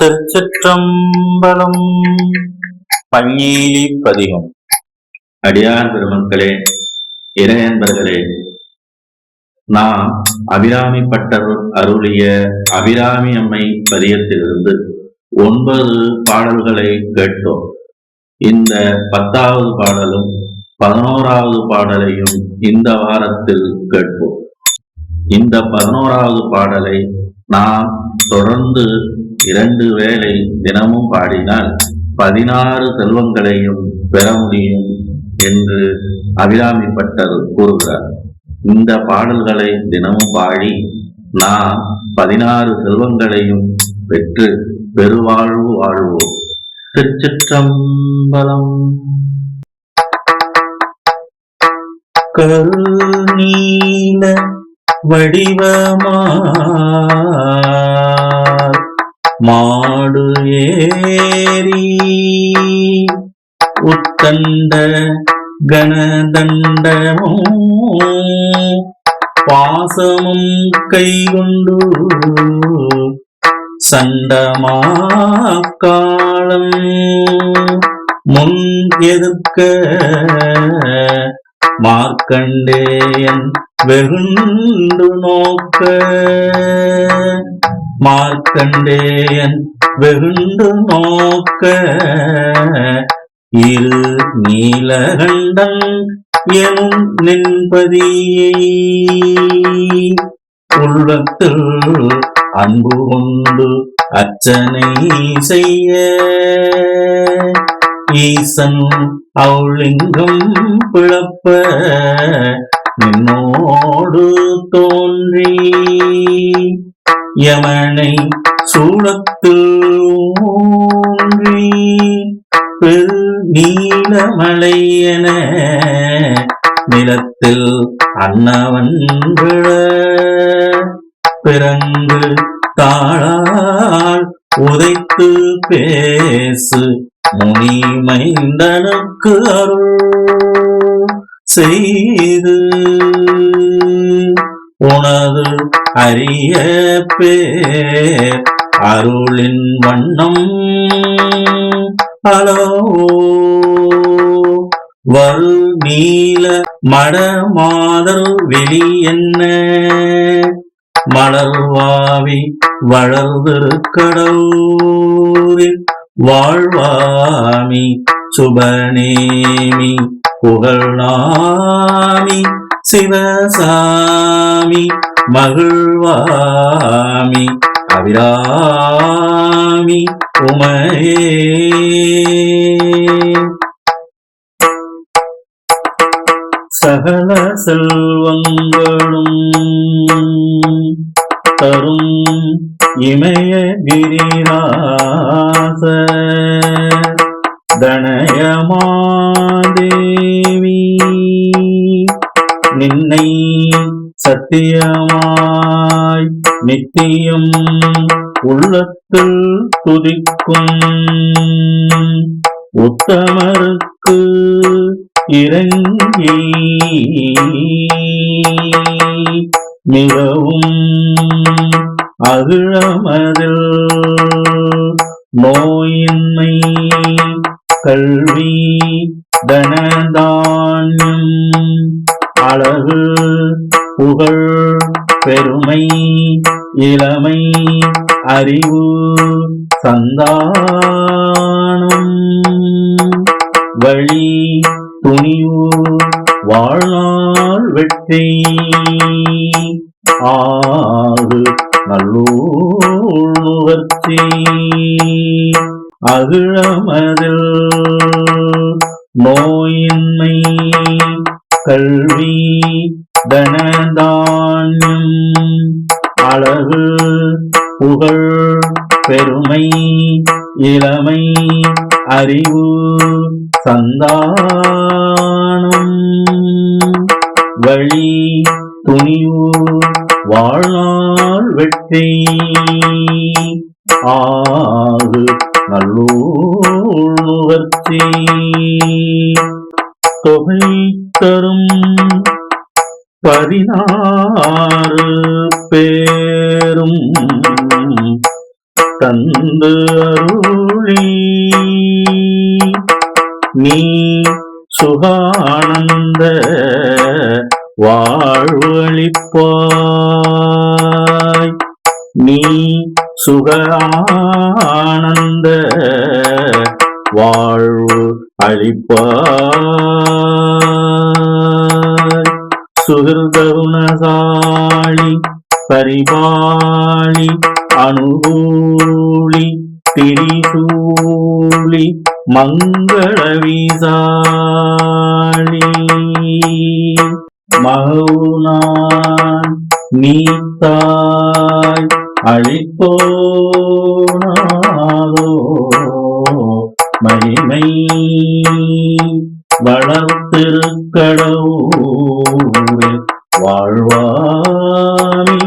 திருச்சிற்றம்பலம். பஞ்சீலி பதிகம். அடியார் பெருமக்களே, இறையன்பர்களே, நாம் அபிராமி பட்டர் அருளிய அபிராமி அம்மை பதியத்திலிருந்து 9 பாடல்களை கேட்டோம். இந்த 10வது பாடலும் 11வது பாடலையும் இந்த வாரத்தில் கேட்போம். இந்த 11வது பாடலை நாம் தொடர்ந்து 2 வேளை தினமும் பாடினால் 16 செல்வங்களையும் பெற முடியும் என்று அபிராமி பட்டர் கூறுகிறார். இந்த பாடல்களை தினமும் பாடி நாம் 16 செல்வங்களையும் பெற்று பெருவாழ்வு வாழ்வோம். திருச்சிற்றம்பலம். கருநீல வடிவமா மாடு ஏறி உத்தண்ட கணதண்டமும் பாசமும் கைகொண்டு சண்டமாக்காலம் முன் எதிர்க்க மார்க்கண்டேயன் வெகுண்டு நோக்க மார்க்கண்டேயன் வெகுண்டு நோக்க இரு நீலகண்டன் எனும் நின்பதியை உள்ளத்தில் அன்பு கொண்டு அர்ச்சனை செய்ய ஈசன் அவுளிங்கம் பிளப்ப நின்னோடு தோன்றி யமனை சூளத்தில் ஊன்றி பெரு நீலமலையென நிலத்தில் அன்னவன் விழ பிறங்கு தாளால் உதைத்து பேசு முனி மைந்தனுக்கு அருள் செய்து உனது அரிய பேர் அருளின் வண்ணம் அலோ வரு நீல மடமாதர் வெளி என்ன மலர்வாவி வளர்திருக்கடவுரில் வாழ்வாமி சுபநேமி புகழ்நாமி சிவசாமி மகிழ்வாமி அபிராமி உமையே. சகல செல்வங்களும் தரும் இமய கிரிராச தனயமாதேவி நின்னை சத்தியமாய் நித்தியம் உள்ளத்தில் துதிக்கும் உத்தமருக்கு இறங்கி மிகவும் அகிழமதில் நோயின்மை கல்வி தனதான்யம் அழகு புகழ் பெருமை இளமை அறிவு சந்தானம் வழி துணிவு வாழ்நாள் வெற்றி ஆகு நல்லூர்த்தி அகிழமதில் நோயின்மை கல்வி தனதான்யம் அழகு புகழ் பெருமை இளமை அறிவு சந்தானம் வழி துணிவு வாழ்நாள் வெற்றி ஆகு நல்லூர்த்தி தொகை தரும் 16 பேரும் தந்து அருளி நீ சுகானந்த வாழ்வளிப்பாய் நீ சுகானந்த வாழ்வு அளிப்பாய் சுகிருதகுணசாலி பரிபாலி அனுகூலி திரிசூலி மங்கள விசாலி மௌனான் நீத்தாய் அழிப்போனாதோ மகிமை வளர்த்திருக்கடவுள் வாழ்வாமி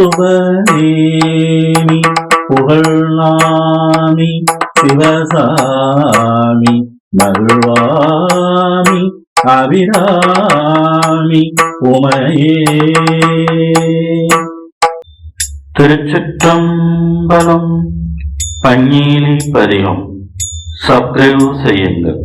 சுபநேமி புகழ்நாமி சிவசாமி மகிழ்வாமி அபிராமி உமையே. திருச்சிற்றம்பலம். பஞ்ஞீலி பதிகம். சப்ஸ்கிரைப் செய்யுங்கள்.